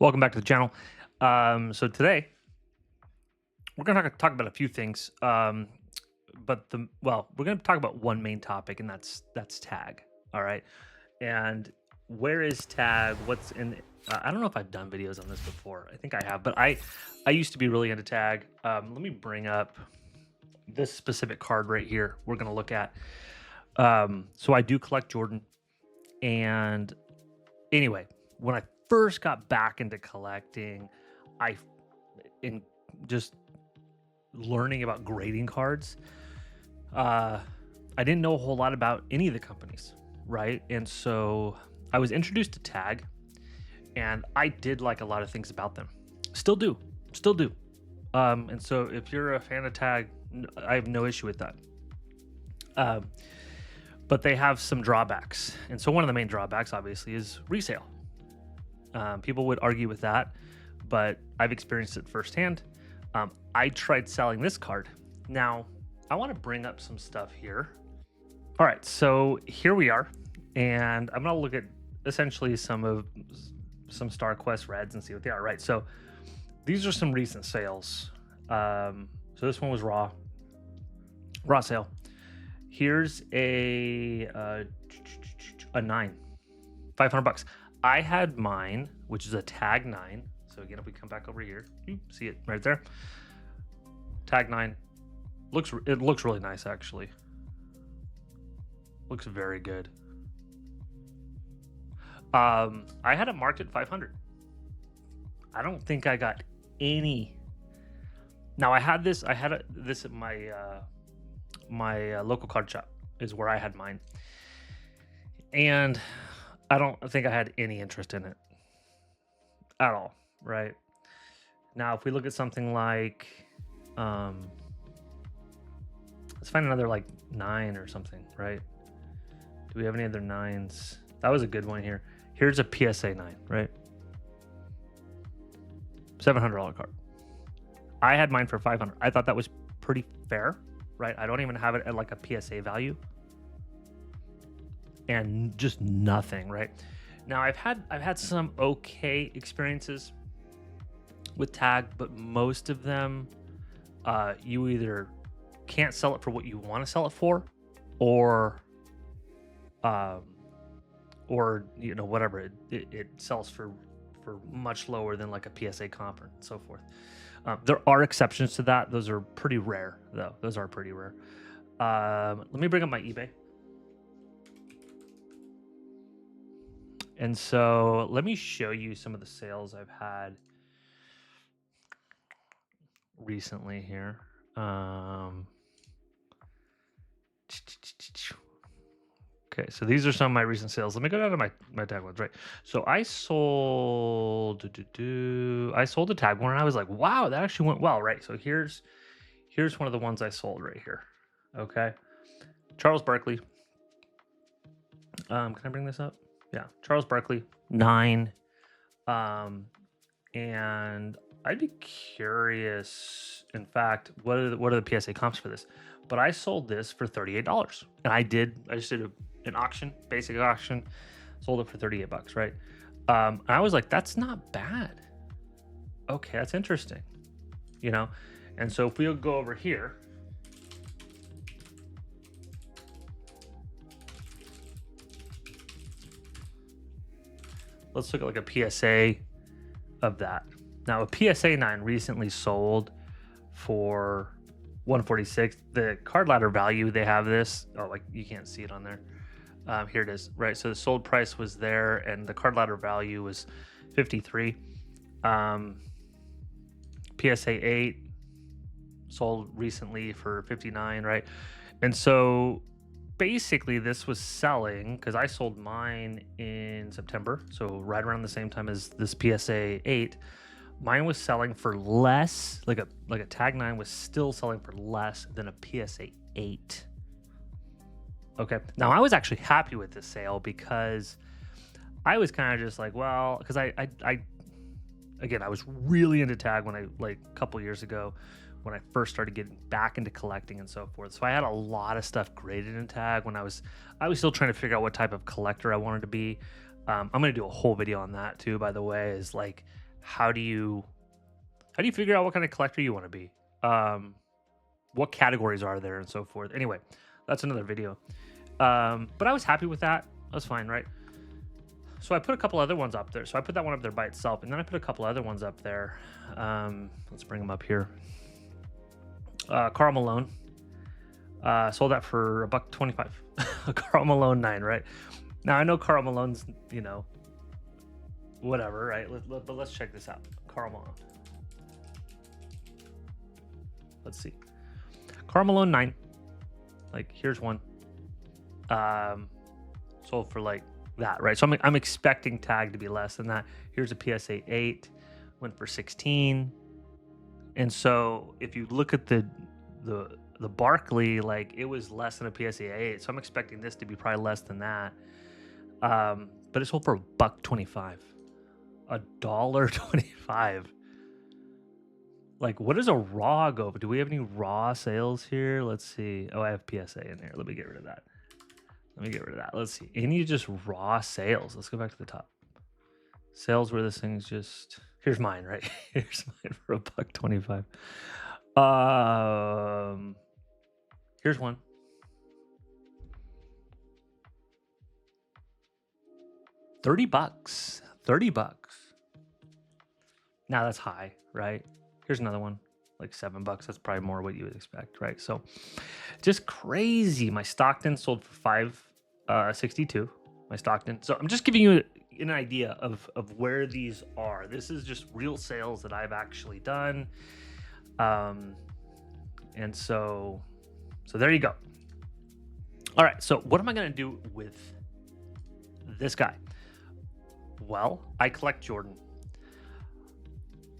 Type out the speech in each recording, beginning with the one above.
Welcome back to the channel. So today we're going to talk about a few things, we're going to talk about one main topic, and that's tag. All right, and where is tag? What's in? I don't know if I've done videos on this before. I think I have, but I used to be really into tag. Let me bring up this specific card right here. We're going to look at. So I do collect Jordan, and anyway, when I first got back into collecting, I in just learning about grading cards, I didn't know a whole lot about any of the companies, right? And so I was introduced to Tag, and I did like a lot of things about them. Still do. And so if you're a fan of Tag, I have no issue with that. But they have some drawbacks. And so one of the main drawbacks, obviously, is resale. People would argue with that, but I've experienced it firsthand. I tried selling this card. Now, I want to bring up some stuff here. All right, so here we are, and I'm going to look at essentially some Star Quest Reds and see what they are, right? So these are some recent sales. So this one was raw sale. Here's a 9, $500. I had mine, which is a Tag 9. So again, if we come back over here, you see it right there. Tag 9. It looks really nice, actually. Looks very good. I had it marked at 500. I don't think I got any. Now I had this at my local card shop is where I had mine. And I don't think I had any interest in it at all, right? Now, if we look at something like, let's find another like 9 or something, right? Do we have any other 9s? That was a good one here. Here's a PSA 9, right? $700 card. I had mine for 500. I thought that was pretty fair, right? I don't even have it at like a PSA value. And just nothing, right? Now I've had some okay experiences with Tag, but most of them you either can't sell it for what you want to sell it for, or you know, whatever, it sells for much lower than like a PSA comp and so forth. There are exceptions to that. Those are pretty rare, though. Those are pretty rare. Let me bring up my eBay. And so let me show you some of the sales I've had recently here. Okay, so these are some of my recent sales. Let me go down to my tag ones, right? So I sold a tag one, and I was like, wow, that actually went well, right? So here's one of the ones I sold right here. Okay. Charles Barkley. Can I bring this up? Yeah, Charles Barkley, 9. And I'd be curious, in fact, what are the PSA comps for this? But I sold this for $38. And I just did an auction, basic auction, sold it for $38, right? And I was like, that's not bad. Okay, that's interesting. You know? And so if we'll go over here, let's look at like a PSA of that. Now, a PSA 9 recently sold for $146. The card ladder value, they have this. Oh, like you can't see it on there. Here it is, right? So the sold price was there, and the card ladder value was $53. PSA 8 sold recently for $59, right? And so basically this was selling, because I sold mine in September, so right around the same time as this PSA 8. Mine was selling for less, like a Tag 9 was still selling for less than a PSA 8. Okay, now I was actually happy with this sale, because I was kind of just like, well, because again, I was really into Tag when like a couple years ago, when I first started getting back into collecting and so forth. So I had a lot of stuff graded in Tag when I was still trying to figure out what type of collector I wanted to be. I'm going to do a whole video on that too, by the way, is like how do you figure out what kind of collector you want to be? What categories are there and so forth. Anyway, that's another video. But I was happy with that. That was fine, right? So I put a couple other ones up there. So I put that one up there by itself, and then I put a couple other ones up there. Let's bring them up here. Karl Malone. Sold that for $1.25. A Karl Malone 9, right? Now I know Karl Malone's, you know, whatever, right? But let's check this out. Karl Malone. Let's see. Karl Malone 9. Like, here's one. Sold for like that, right? So I'm expecting tag to be less than that. Here's a PSA 8, went for 16. And so if you look at the Barkley, like, it was less than a PSA 8. So I'm expecting this to be probably less than that. But it sold for $1.25. $1.25. Like, what does a raw go for? Do we have any raw sales here? Let's see. Oh, I have PSA in here. Let me get rid of that. Let's see. Any just raw sales. Let's go back to the top. Sales where this thing's just... Here's mine, right? Here's mine for $1.25. Here's one. $30. $30. Now that's high, right? Here's another one, like $7. That's probably more what you would expect, right? So just crazy. My Stockton sold for $5.62. My Stockton. So I'm just giving you an idea of where these are. This is just real sales that I've actually done. And so there you go. All right. So what am I going to do with this guy? Well, I collect Jordan.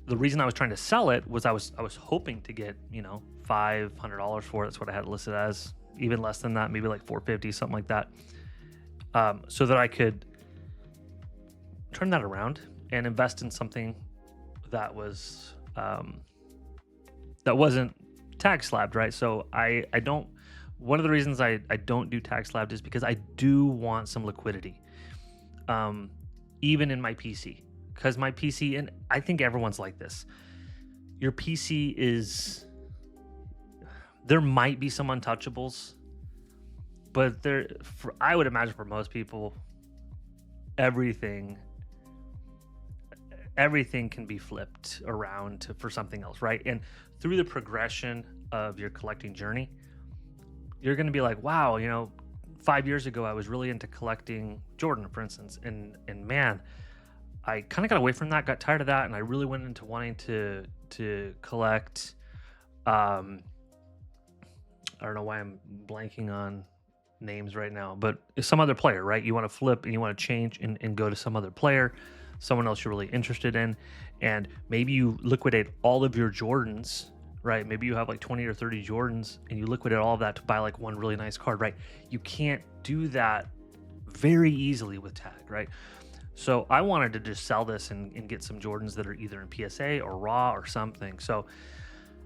The reason I was trying to sell it was I was hoping to get, you know, $500 for it. That's what I had listed as. Even less than that, maybe like $450, something like that. So that I could turn that around and invest in something that was that wasn't tag slabbed, right? So I don't. One of the reasons I don't do tag slabbed is because I do want some liquidity, even in my PC. Because my PC, and I think everyone's like this, your PC is, there might be some untouchables, but I would imagine for most people, everything can be flipped around for something else, right? And through the progression of your collecting journey, you're going to be like, wow, you know, 5 years ago, I was really into collecting Jordan, for instance, and man, I kind of got away from that, got tired of that, and I really went into wanting to collect. I don't know why I'm blanking on names right now, but it's some other player, right? You want to flip and you want to change and go to some other player, someone else you're really interested in, and maybe you liquidate all of your Jordans, right? Maybe you have like 20 or 30 Jordans, and you liquidate all of that to buy like one really nice card, right? You can't do that very easily with tag, right? So I wanted to just sell this and get some Jordans that are either in PSA or raw or something. So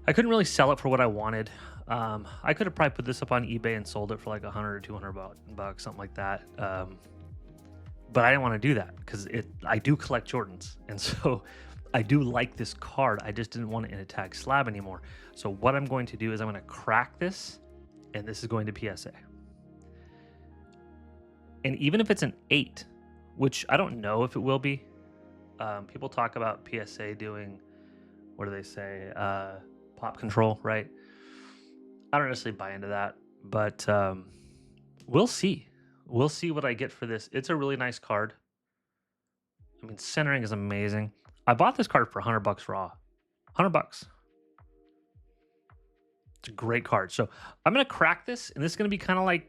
I couldn't really sell it for what I wanted. I could have probably put this up on eBay and sold it for like 100 or 200 bucks, something like that. But I didn't want to do that because I do collect Jordans. And so I do like this card. I just didn't want it in a tag slab anymore. So what I'm going to do is I'm going to crack this, and this is going to PSA. And even if it's an 8, which I don't know if it will be. People talk about PSA doing, what do they say? Pop control, right? I don't necessarily buy into that, but we'll see. We'll see what I get for this. It's a really nice card. I mean, centering is amazing. I bought this card for $100 raw. $100. It's a great card. So I'm gonna crack this, and this is gonna be kind of like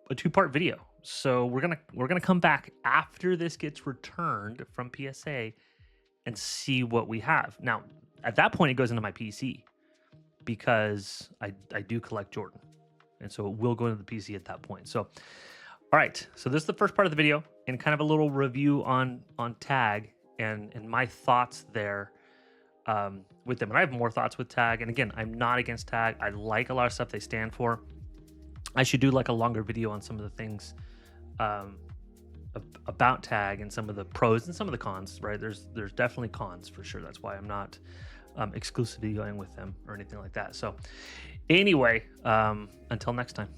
a 2-part video. So we're gonna come back after this gets returned from PSA and see what we have. Now, at that point, it goes into my PC because I do collect Jordan, and so it will go into the PC at that point. So, all right. So this is the first part of the video, and kind of a little review on tag and my thoughts there with them. And I have more thoughts with tag. And again, I'm not against tag. I like a lot of stuff they stand for. I should do like a longer video on some of the things about tag and some of the pros and some of the cons, right? There's definitely cons for sure. That's why I'm not exclusively going with them or anything like that. So anyway, until next time.